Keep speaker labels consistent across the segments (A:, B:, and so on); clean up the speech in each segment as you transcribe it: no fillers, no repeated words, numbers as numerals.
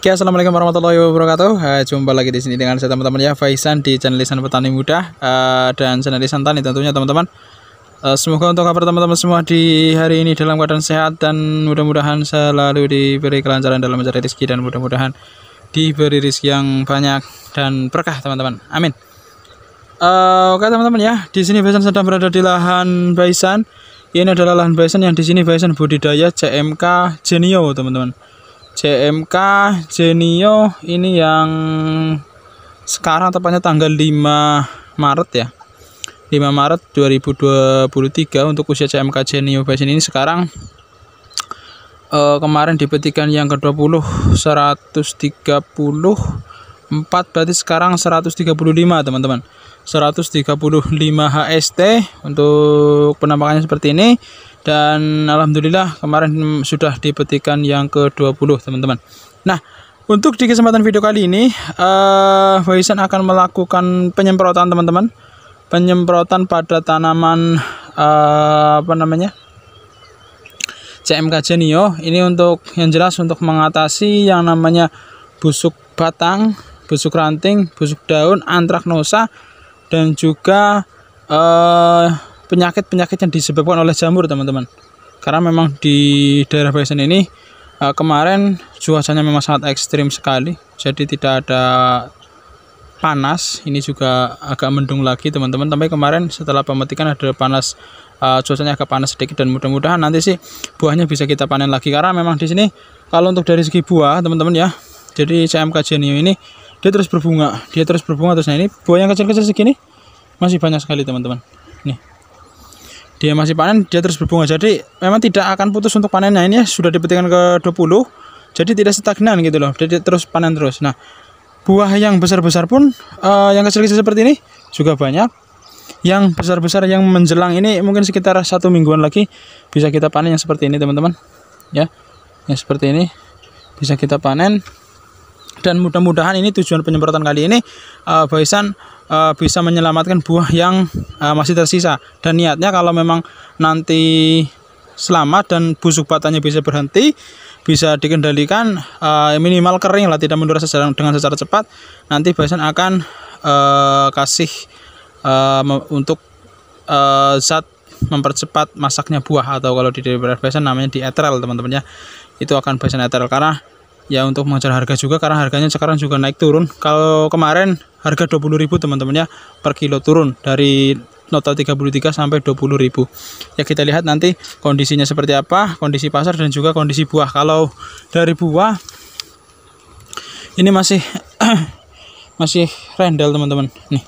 A: Oke, assalamualaikum warahmatullahi wabarakatuh. Jumpa lagi di sini dengan saya teman-teman ya, Faisan di channel Lisan Petani Muda dan channel Lisan Tani tentunya teman-teman. Semoga untuk kabar teman-teman semua di hari ini dalam keadaan sehat dan mudah-mudahan selalu diberi kelancaran dalam mencari rezeki dan mudah-mudahan diberi rezeki yang banyak dan berkah teman-teman. Amin. Oke teman-teman ya, di sini Faisan sedang berada di lahan Faisan. Ini adalah lahan Faisan yang di sini Faisan budidaya CMK Genio teman-teman. CMK Genio ini yang sekarang tepatnya tanggal 5 Maret ya, 5 Maret 2023 untuk usia CMK Genio Faisan ini sekarang kemarin dipetikan yang ke-20 134, berarti sekarang 135 teman-teman, 135 HST untuk penampakannya seperti ini. Dan alhamdulillah kemarin sudah dipetikan yang ke-20 teman-teman. Nah, untuk di kesempatan video kali ini Faisan akan melakukan penyemprotan teman-teman. Penyemprotan pada tanaman CMK Genio. Ini untuk yang jelas untuk mengatasi yang namanya busuk batang, busuk ranting, busuk daun, antraknosa, dan juga penyakit-penyakit yang disebabkan oleh jamur teman-teman. Karena memang di daerah Faisan ini kemarin cuacanya memang sangat ekstrim sekali, jadi tidak ada panas. Ini juga agak mendung lagi teman-teman. Tapi kemarin setelah pemetikan ada panas, cuacanya agak panas sedikit, dan mudah-mudahan nanti sih buahnya bisa kita panen lagi. Karena memang di sini kalau untuk dari segi buah teman-teman ya, jadi CMK Genio ini dia terus berbunga, terus. Nah ini buah yang kecil-kecil segini masih banyak sekali teman-teman. Nih, dia masih panen, dia terus berbunga, jadi memang tidak akan putus untuk panennya. Ini ya, sudah dipetikan ke-20, jadi tidak stagnan gitu loh, jadi terus panen terus. Nah, buah yang besar-besar pun yang kecil-kecil seperti ini juga banyak. Yang besar-besar yang menjelang ini mungkin sekitar 1 mingguan lagi bisa kita panen yang seperti ini teman-teman ya, yang seperti ini bisa kita panen. Dan mudah-mudahan ini tujuan penyemprotan kali ini Faisan bisa menyelamatkan buah yang masih tersisa. Dan niatnya kalau memang nanti selamat dan busuk batangnya bisa berhenti, bisa dikendalikan, minimal kering lah, tidak menduras dengan secara cepat, nanti Faisan akan kasih untuk zat mempercepat masaknya buah, atau kalau di daerah Faisan namanya dietrel teman-teman ya. Itu akan Faisan etrel karena ya untuk mengejar harga juga, karena harganya sekarang juga naik turun. Kalau kemarin harga 20.000 teman-teman ya per kilo, turun dari nota 33 sampai 20.000 ya. Kita lihat nanti kondisinya seperti apa, kondisi pasar dan juga kondisi buah. Kalau dari buah ini masih masih rendel teman-teman nih,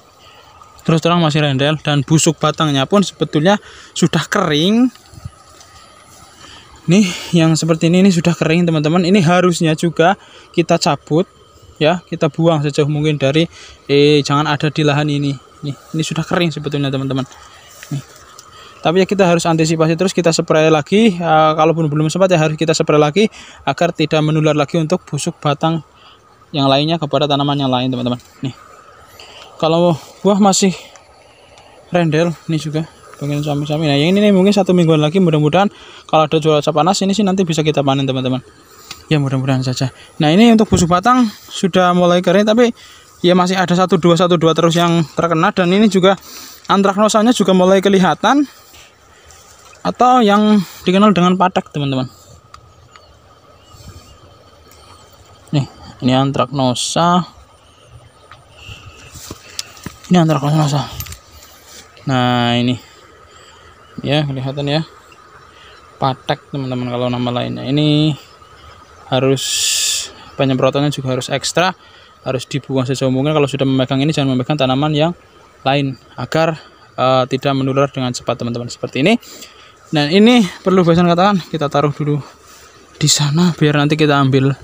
A: terus terang masih rendel, dan busuk batangnya pun sebetulnya sudah kering. Nih yang seperti ini sudah kering teman-teman. Ini harusnya juga kita cabut ya, kita buang sejauh mungkin dari jangan ada di lahan ini. Nih, ini sudah kering sebetulnya teman-teman. Nih. Tapi ya kita harus antisipasi terus, kita spray lagi. Kalaupun belum sempat ya harus kita spray lagi agar tidak menular lagi untuk busuk batang yang lainnya kepada tanaman yang lain teman-teman. Nih, kalau buah masih rendel, ini juga bagian samping-samping. Nah yang ini nih, mungkin 1 mingguan lagi mudah-mudahan kalau ada cuaca panas ini sih nanti bisa kita panen teman-teman ya, mudah-mudahan saja. Nah ini untuk busuk batang sudah mulai kering, tapi ya masih ada 1-2 terus yang terkena. Dan ini juga antraknosanya juga mulai kelihatan, atau yang dikenal dengan patek teman-teman. Nih, ini antraknosa, nah ini ya kelihatan ya, patek teman-teman kalau nama lainnya. Ini harus penyemprotannya juga harus ekstra, harus dibuang sejauh mungkin. Kalau sudah memegang ini jangan memegang tanaman yang lain agar tidak menular dengan cepat teman-teman, seperti ini. Dan ini perlu Faisan katakan, kita taruh dulu di sana biar nanti kita ambil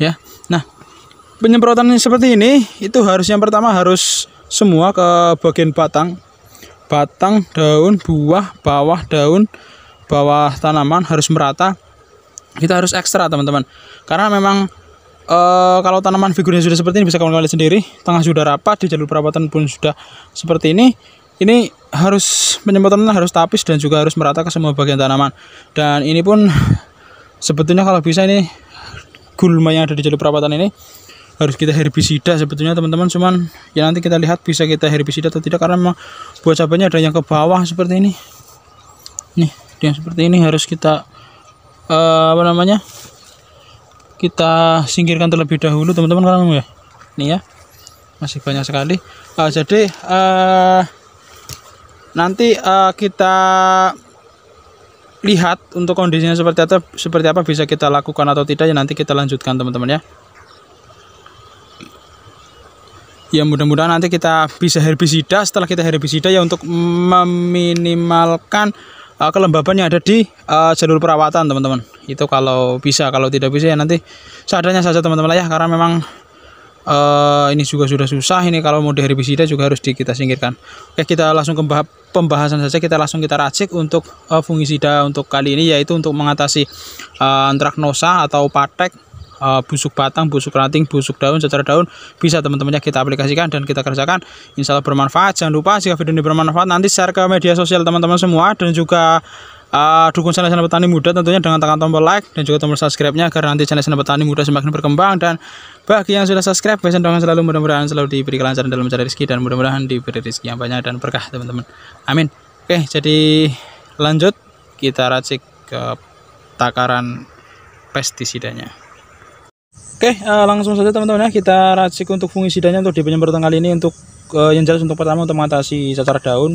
A: ya. Nah penyemprotan seperti ini itu harus, yang pertama harus semua ke bagian batang, daun, buah, bawah daun, bawah tanaman harus merata. Kita harus ekstra teman-teman, karena memang kalau tanaman figurnya sudah seperti ini bisa kawan-kawan lihat sendiri, tengah sudah rapat, di jalur perawatan pun sudah seperti ini. Ini harus penyemprotannya harus tapis dan juga harus merata ke semua bagian tanaman. Dan ini pun sebetulnya kalau bisa ini gulma yang ada di jalur perawatan ini harus kita herbisida sebetulnya teman-teman, cuman ya nanti kita lihat bisa kita herbisida atau tidak, karena memang buah cabainya ada yang ke bawah seperti ini nih, yang seperti ini harus kita kita singkirkan terlebih dahulu teman-teman, karena ya nih ya masih banyak sekali. Jadi nanti kita lihat untuk kondisinya seperti apa bisa kita lakukan atau tidak ya, nanti kita lanjutkan teman-teman ya. Ya mudah-mudahan nanti kita bisa herbisida. Setelah kita herbisida ya untuk meminimalkan kelembaban yang ada di jalur perawatan teman-teman. Itu kalau bisa, kalau tidak bisa ya nanti seadanya saja teman-teman ya, karena memang ini juga sudah susah ini kalau mau herbisida juga harus kita singkirkan. Oke, kita langsung ke pembahasan saja, kita racik untuk fungisida untuk kali ini, yaitu untuk mengatasi antraknosa atau patek, busuk batang, busuk ranting, busuk daun, cacar daun. Bisa teman-teman ya kita aplikasikan dan kita kerjakan, insya Allah bermanfaat. Jangan lupa jika video ini bermanfaat nanti share ke media sosial teman-teman semua, dan juga dukung channel Petani Muda tentunya dengan tekan tombol like dan juga tombol subscribe-nya agar nanti channel Petani Muda semakin berkembang. Dan bagi yang sudah subscribe, pesan doakan selalu mudah-mudahan selalu diberi kelancaran dalam mencari rezeki dan mudah-mudahan diberi rezeki yang banyak dan berkah teman-teman. Amin. Oke, jadi lanjut kita racik ke takaran pestisidanya. Oke, langsung saja teman-teman ya, kita racik untuk fungisidanya untuk di penyemprotan kali ini. Untuk yang jelas untuk pertama untuk mengatasi cacar daun,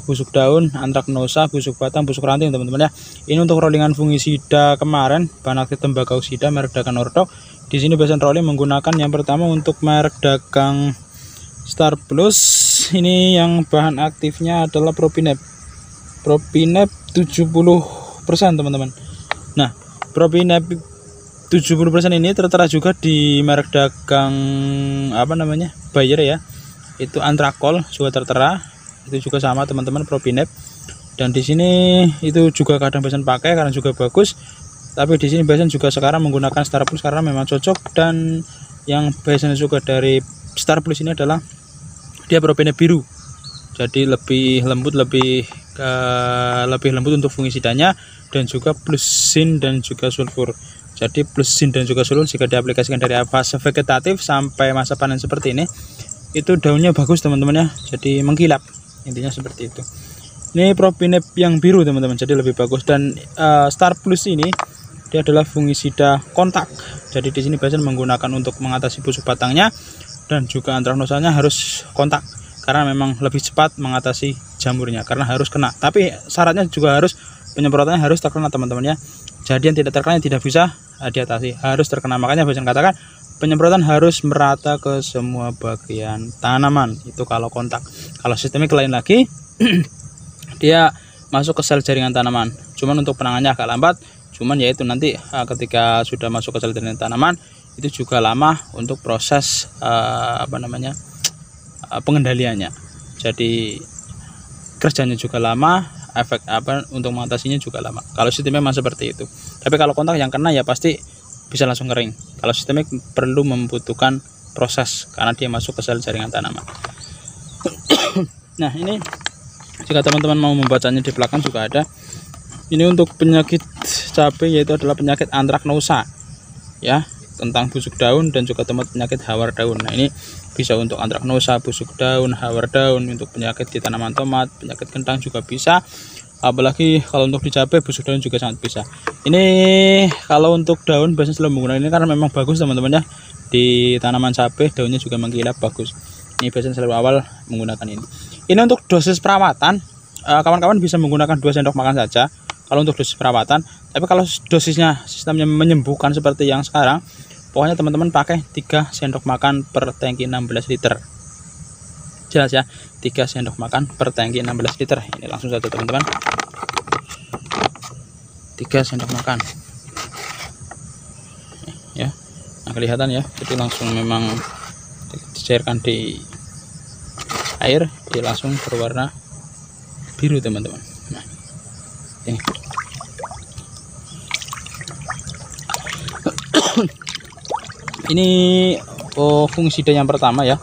A: busuk daun, antraknosa, busuk batang, busuk ranting teman-teman ya. Ini untuk rollingan fungisida kemarin, bahan aktif tembagausida merek Dagang Ordok. Di sini bahasan rolling menggunakan yang pertama untuk merek Dagang Star Plus. Ini yang bahan aktifnya adalah Propinep 70% teman-teman. Nah, Propinep 70% ini tertera juga di merek Dagang Bayer ya. Itu Antrakol juga tertera. Itu juga sama teman-teman, Propinep. Dan di sini itu juga kadang bahasan pakai karena juga bagus. Tapi di sini bahasan juga sekarang menggunakan Star Plus karena memang cocok. Dan yang bahasan juga dari Star Plus ini adalah dia Propinep biru. Jadi lebih lembut, lebih lembut untuk fungisidanya, dan juga plus zinc dan juga sulfur. Jadi plus zinc dan juga sulfur jika diaplikasikan dari fase vegetatif sampai masa panen seperti ini, itu daunnya bagus teman-teman ya. Jadi mengkilap. Intinya seperti itu. Ini Propinep yang biru teman-teman, jadi lebih bagus. Dan Star Plus ini dia adalah fungisida kontak. Jadi di sini biasanya menggunakan untuk mengatasi busuk batangnya dan juga antraknosanya harus kontak, karena memang lebih cepat mengatasi jamurnya karena harus kena. Tapi syaratnya juga harus penyemprotannya harus terkena teman-teman ya. Jadi yang tidak terkena tidak bisa diatasi, harus terkena. Makanya biasanya katakan penyemprotan harus merata ke semua bagian tanaman. Itu kalau kontak. Kalau sistemik lain lagi, dia masuk ke sel jaringan tanaman. Cuman untuk penanganannya agak lambat. Cuman yaitu nanti ketika sudah masuk ke sel jaringan tanaman, itu juga lama untuk proses pengendaliannya. Jadi kerjanya juga lama, efek untuk mengatasinya juga lama. Kalau sistemnya memang seperti itu. Tapi kalau kontak yang kena ya pasti bisa langsung kering. Kalau sistemik perlu membutuhkan proses karena dia masuk ke sel jaringan tanaman. Nah, ini jika teman-teman mau membacanya di belakang juga ada. Ini untuk penyakit cabai, yaitu adalah penyakit antraknosa ya, tentang busuk daun dan juga penyakit hawar daun. Nah, ini bisa untuk antraknosa, busuk daun, hawar daun, untuk penyakit di tanaman tomat, penyakit kentang juga bisa. Apalagi kalau untuk di cabai, busuk daun juga sangat bisa. Ini kalau untuk daun biasanya selalu menggunakan ini karena memang bagus teman-teman ya. Di tanaman cabai daunnya juga mengkilap bagus. Ini biasanya selalu awal menggunakan ini. Ini untuk dosis perawatan, kawan-kawan bisa menggunakan 2 sendok makan saja kalau untuk dosis perawatan. Tapi kalau dosisnya sistemnya menyembuhkan seperti yang sekarang, pokoknya teman-teman pakai 3 sendok makan per tangki 16 liter. Jelas ya, 3 sendok makan per tangki 16 liter. Ini langsung saja teman-teman, 3 sendok makan ya. Nah, kelihatan ya, jadi langsung memang dicairkan di air, dia langsung berwarna biru teman-teman. Nah, ini ini fungisida yang pertama ya.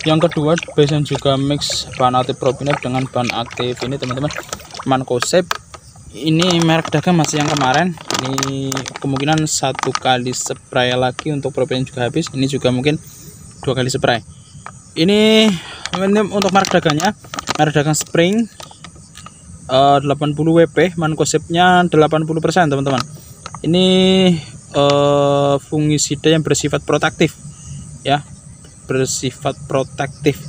A: Yang kedua biasanya juga mix bahan aktif Propinep dengan bahan aktif ini teman-teman, Mancozeb. Ini merek Dagang masih yang kemarin, Ini kemungkinan 1 kali spray lagi untuk propilin juga habis. Ini juga mungkin 2 kali spray. Ini untuk merek dagangnya, merek dagang Spring 80 WP, mankosepnya 80% teman-teman. Ini fungisida yang bersifat protektif ya, bersifat protektif.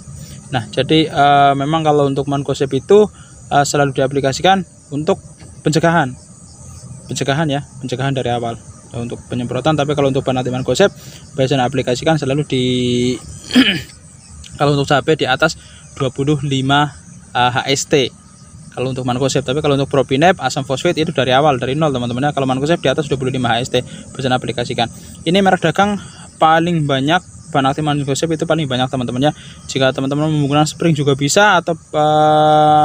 A: Nah, jadi memang kalau untuk mankosep itu selalu diaplikasikan untuk pencegahan ya, pencegahan dari awal untuk penyemprotan. Tapi kalau untuk bahan aktif mankosep biasanya aplikasikan selalu di kalau untuk cabai di atas 25 HST kalau untuk mankosep. Tapi kalau untuk propinep, asam fosfat itu dari awal, dari nol teman-teman ya. Kalau mankosep di atas 25 HST biasanya aplikasikan. Ini merek dagang paling banyak bahan aktif mankosep itu paling banyak teman-teman ya. Jika teman-teman menggunakan Spring juga bisa, atau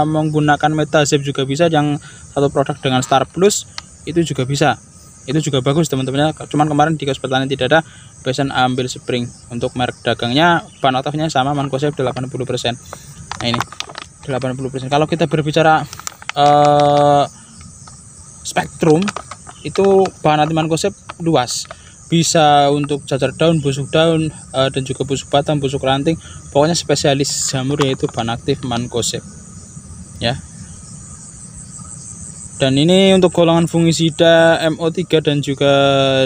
A: menggunakan Metazep juga bisa, yang satu produk dengan Star Plus itu juga bisa, itu juga bagus teman-teman ya. Cuman kemarin di Kios Pertanian tidak ada, biasanya ambil Spring. Untuk merek dagangnya bahan aktifnya sama, mankosep 80%. Nah ini 80%. Kalau kita berbicara spektrum, itu bahan aktif mankosep luas, bisa untuk cacar daun, busuk daun, dan juga busuk batang, busuk ranting. Pokoknya spesialis jamur yaitu bahan aktif mankosep ya. Dan ini untuk golongan fungisida MO3 dan juga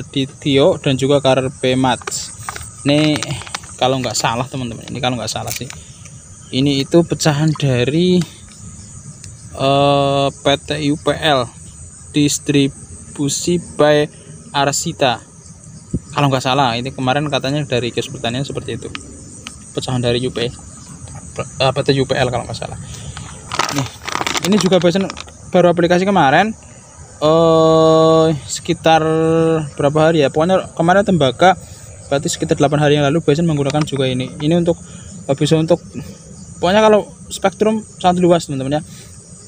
A: Ditio dan juga Carpemat. Ini kalau nggak salah teman-teman, ini kalau nggak salah sih, ini itu pecahan dari PT UPL, distribusi by Arsita. Kalau nggak salah, ini kemarin katanya dari Kios Pertanian seperti itu, pecahan dari PT UPL kalau nggak salah. Ini juga biasanya baru aplikasi kemarin, sekitar berapa hari ya, pokoknya kemarin tembaga, berarti sekitar 8 hari yang lalu biasanya menggunakan juga ini. Ini untuk bisa untuk, pokoknya kalau spektrum sangat luas teman-teman ya.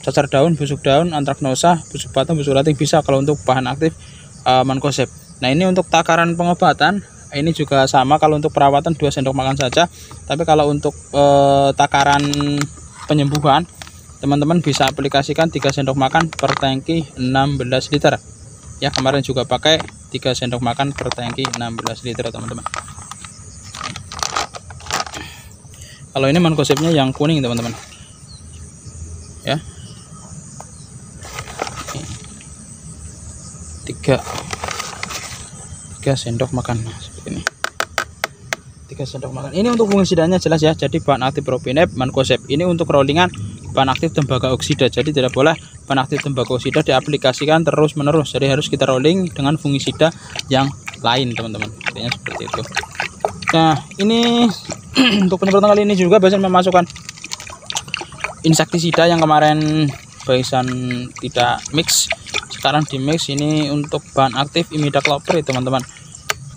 A: Cacar daun, busuk daun, antraknosa, busuk batang, busuk ranting bisa kalau untuk bahan aktif mankosep. Nah ini untuk takaran pengobatan, ini juga sama. Kalau untuk perawatan 2 sendok makan saja. Tapi kalau untuk takaran penyembuhan, teman-teman bisa aplikasikan 3 sendok makan per tangki 16 liter ya. Kemarin juga pakai 3 sendok makan per tangki 16 liter teman-teman. Kalau ini mankosepnya yang kuning teman-teman ya. 3 sendok makan seperti ini, 3 sendok makan. Ini untuk fungisidanya jelas ya. Jadi bahan aktif propinep, mankosep. Ini untuk rollingan bahan aktif tembaga oksida. Jadi tidak boleh bahan aktif tembaga oksida diaplikasikan terus menerus. Jadi harus kita rolling dengan fungisida yang lain teman-teman. Artinya seperti itu. Nah ini untuk penyemprotan kali ini juga biasanya memasukkan insektisida yang kemarin bahasan tidak mix, sekarang di mix. Ini untuk bahan aktif imidacloprid teman-teman.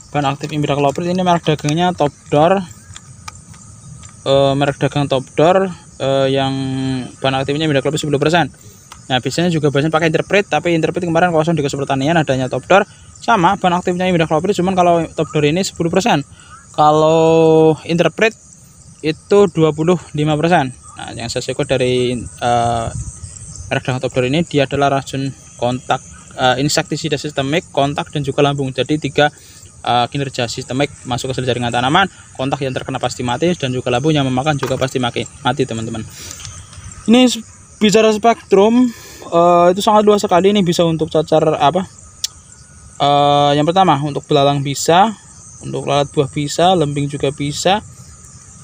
A: Bahan aktif imidacloprid ini merek dagangnya Top Door, merek dagang Top Door, yang bahan aktifnya imidacloprid 10%. Nah biasanya juga biasanya pakai Interpret, tapi Interpret kemarin kosong di Kios Pertanian, adanya Top Door sama bahan aktifnya imidacloprid, cuman kalau Top Door ini 10%, kalau Interpret itu 25%. Nah yang saya suka dari merek dagang Top Door ini, dia adalah racun kontak, insektisida sistemik, kontak, dan juga lambung. Jadi 3 kinerja sistemik, masuk ke sel jaringan tanaman, kontak yang terkena pasti mati, dan juga lambung yang memakan juga pasti mati teman-teman. Ini bicara spektrum, itu sangat luas sekali. Ini bisa untuk cacar apa, yang pertama untuk belalang bisa, untuk lalat buah bisa, lembing juga bisa,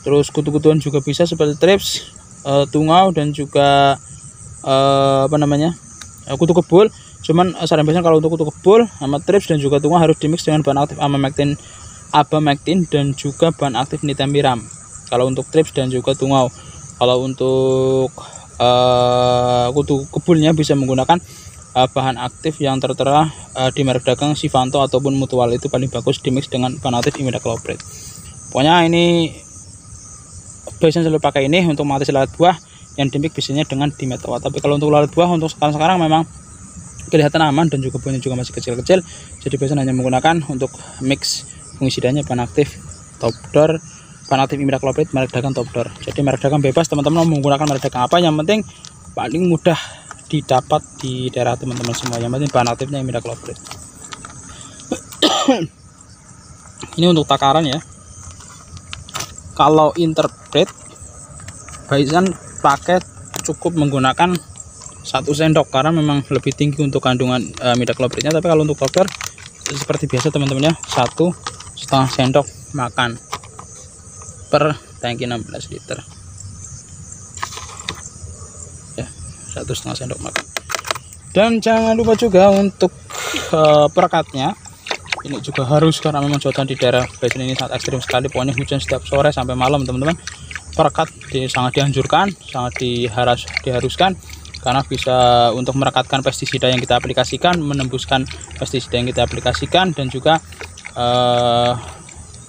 A: terus kutu-kutuan juga bisa seperti trips, tungau, dan juga kutu kebul. Cuman saran biasanya kalau untuk kutu kebul sama trips dan juga tungau harus dimix dengan bahan aktif abamectin dan juga bahan aktif nitamiram kalau untuk trips dan juga tungau. Kalau untuk kutu kebulnya bisa menggunakan bahan aktif yang tertera di merek dagang Sivanto ataupun Mutual, itu paling bagus dimix dengan bahan aktif imidacloprid. Pokoknya ini biasanya selalu pakai ini untuk mengatasi lalat buah yang dimix biasanya dengan Dimetoa. Tapi kalau untuk lalat buah untuk sekarang memang kelihatan aman dan juga buahnya juga masih kecil-kecil, jadi biasanya hanya menggunakan untuk mix fungisidanya bahan aktif Top Door, bahan aktif imidacloprid merek dagang Top Door. Jadi merek dagang bebas teman-teman mau menggunakan merek dagang apa, yang penting paling mudah didapat di daerah teman-teman semua, yang penting bahan aktifnya imidacloprid. Ini untuk takaran ya. Kalau interpret Baisan pakai cukup menggunakan 1 sendok karena memang lebih tinggi untuk kandungan midaclopridnya. Tapi kalau untuk powder seperti biasa teman-teman ya, 1,5 sendok makan per tangki 16 liter ya, 1,5 sendok makan. Dan jangan lupa juga untuk perekatnya ini juga harus, karena memang cuaca di daerah Baisan ini sangat ekstrim sekali, pokoknya hujan setiap sore sampai malam teman-teman. Perekat sangat dianjurkan, sangat diharuskan, karena bisa untuk merekatkan pestisida yang kita aplikasikan, menembuskan pestisida yang kita aplikasikan, dan juga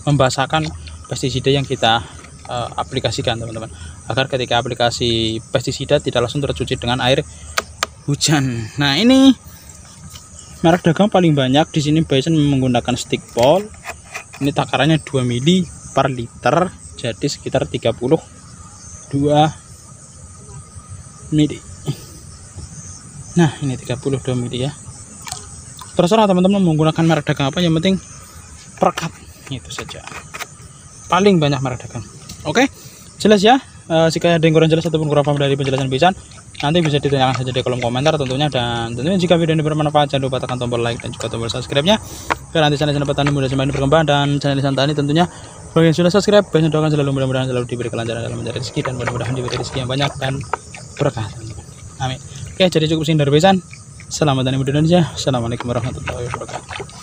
A: membasahkan pestisida yang kita aplikasikan teman-teman, agar ketika aplikasi pestisida tidak langsung tercuci dengan air hujan. Nah, ini merek dagang paling banyak di sini Baisan menggunakan stick pole. Ini takarannya 2 mili per liter, jadi sekitar 32 mili. Nah, ini 32 mili ya. Terserah teman-teman menggunakan merek dagang apa, yang penting perekat, itu saja. Paling banyak merek dagang. Oke, jelas ya. Jika ada yang kurang jelas ataupun kurang paham dari penjelasan Baisan, nanti bisa ditanyakan saja di kolom komentar tentunya. Dan tentunya jika video ini bermanfaat, jangan lupa tekan tombol like dan juga tombol subscribe-nya, biar nanti channel Petani Muda semakin berkembang. Dan channel Santani tentunya bagi yang sudah subscribe, Baisan doakan selalu mudah-mudahan selalu diberi kelancaran dalam mencari rezeki, dan mudah-mudahan diberi rezeki yang banyak dan berkah. Amin. Oke, jadi cukup sekian dari Baisan. Selamat Petani Muda Indonesia. Assalamualaikum warahmatullahi wabarakatuh.